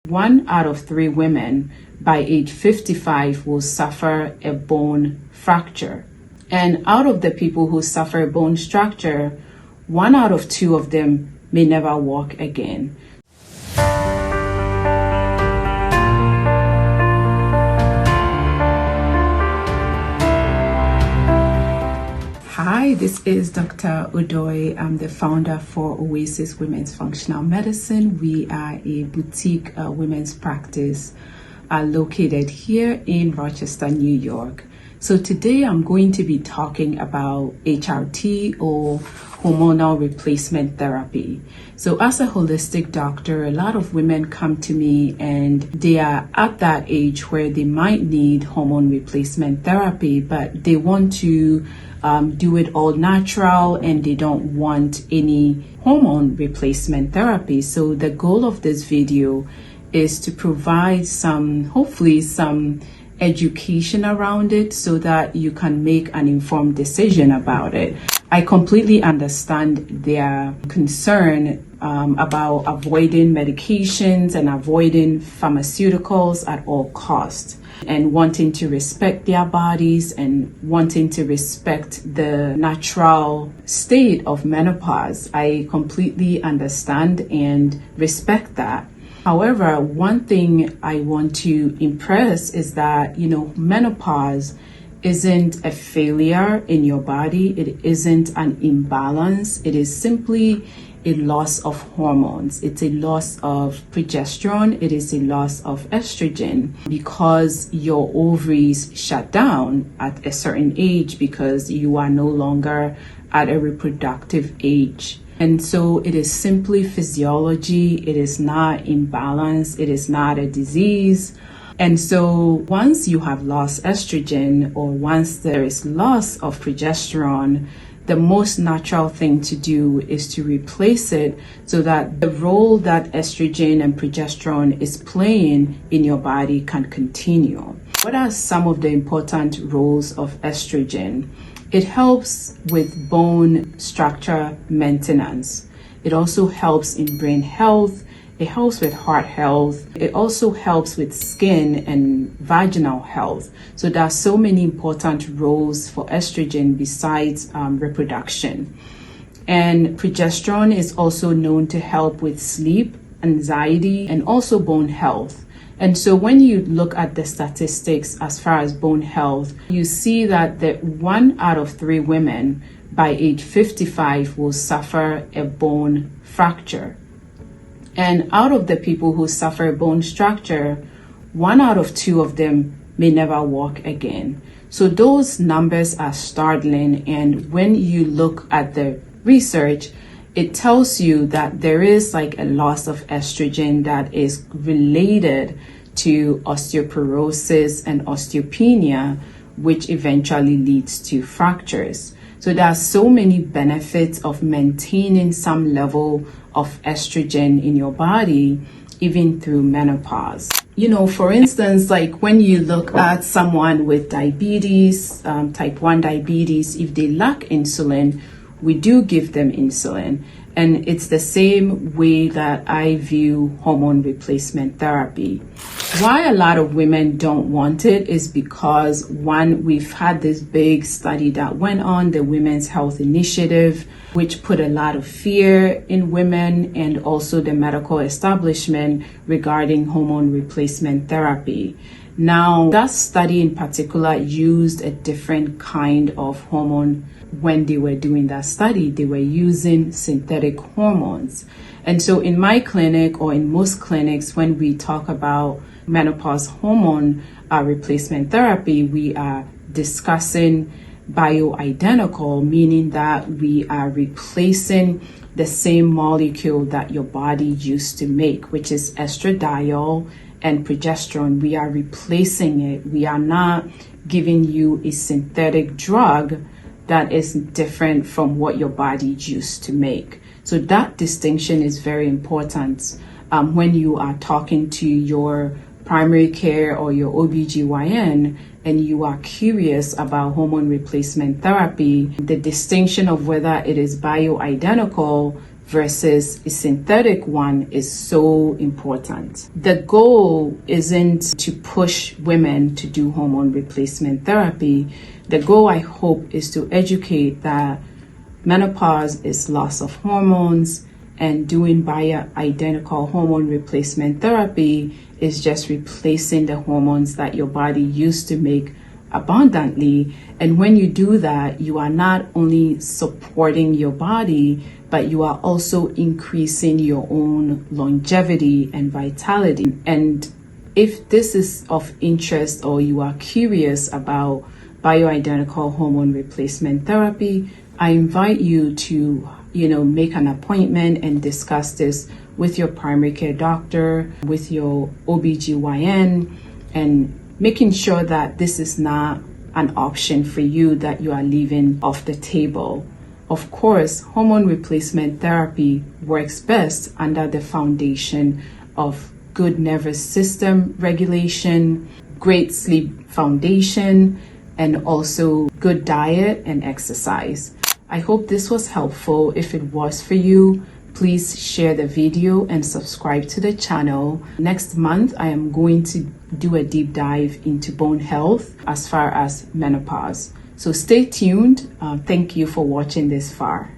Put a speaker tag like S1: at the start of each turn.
S1: 1 out of 3 women by age 55 will suffer a bone fracture. And out of the people who suffer a bone fracture, 1 out of 2 of them may never walk again. Hi, this is Dr. Odoi. I'm the founder for Oasis Women's Functional Medicine. We are a boutique women's practice located here in Rochester, New York. So today I'm going to be talking about HRT or hormonal replacement therapy. So as a holistic doctor, a lot of women come to me and they are at that age where they might need hormone replacement therapy, but they want to do it all natural and they don't want any hormone replacement therapy. So the goal of this video is to provide hopefully some education around it so that you can make an informed decision about it. I completely understand their concern about avoiding medications and avoiding pharmaceuticals at all costs, and wanting to respect their bodies and wanting to respect the natural state of menopause. I completely understand and respect that. However, one thing I want to impress is that, menopause isn't a failure in your body. It isn't an imbalance. It is simply a loss of hormones. It's a loss of progesterone. It is a loss of estrogen because your ovaries shut down at a certain age because you are no longer at a reproductive age. And so it is simply physiology. It is not imbalance. It is not a disease. And so once you have lost estrogen, or once there is loss of progesterone, the most natural thing to do is to replace it so that the role that estrogen and progesterone is playing in your body can continue. What are some of the important roles of estrogen? It helps with bone structure maintenance. It also helps in brain health. It helps with heart health. It also helps with skin and vaginal health. So there are so many important roles for estrogen besides reproduction. And progesterone is also known to help with sleep, anxiety, and also bone health. And so when you look at the statistics as far as bone health, you see that 1 out of 3 women by age 55 will suffer a bone fracture. And out of the people who suffer a bone fracture, 1 out of 2 of them may never walk again. So those numbers are startling. And when you look at the research, it tells you that there is like a loss of estrogen that is related to osteoporosis and osteopenia, which eventually leads to fractures. So there are so many benefits of maintaining some level of estrogen in your body, even through menopause. For instance, like when you look at someone with diabetes, type 1 diabetes, if they lack insulin, we do give them insulin. And it's the same way that I view hormone replacement therapy. Why a lot of women don't want it is because, one, we've had this big study that went on, the Women's Health Initiative, which put a lot of fear in women and also the medical establishment regarding hormone replacement therapy. Now, that study in particular used a different kind of hormone. When they were doing that study, they were using synthetic hormones. And so in my clinic, or in most clinics, when we talk about menopause hormone replacement therapy, we are discussing bioidentical, meaning that we are replacing the same molecule that your body used to make, which is estradiol and progesterone. We are replacing it. We are not giving you a synthetic drug that is different from what your body used to make. So that distinction is very important when you are talking to your primary care or your OBGYN and you are curious about hormone replacement therapy. The distinction of whether it is bioidentical versus a synthetic one is so important. The goal isn't to push women to do hormone replacement therapy. The goal, I hope, is to educate that menopause is loss of hormones, and doing bioidentical hormone replacement therapy is just replacing the hormones that your body used to make abundantly. And when you do that, you are not only supporting your body, but you are also increasing your own longevity and vitality. And if this is of interest or you are curious about bioidentical hormone replacement therapy, I invite you to, make an appointment and discuss this with your primary care doctor, with your OBGYN, and making sure that this is not an option for you that you are leaving off the table. Of course, hormone replacement therapy works best under the foundation of good nervous system regulation, great sleep foundation, and also good diet and exercise. I hope this was helpful. If it was for you, please share the video and subscribe to the channel. Next month, I am going to do a deep dive into bone health as far as menopause. So stay tuned. Thank you for watching this far.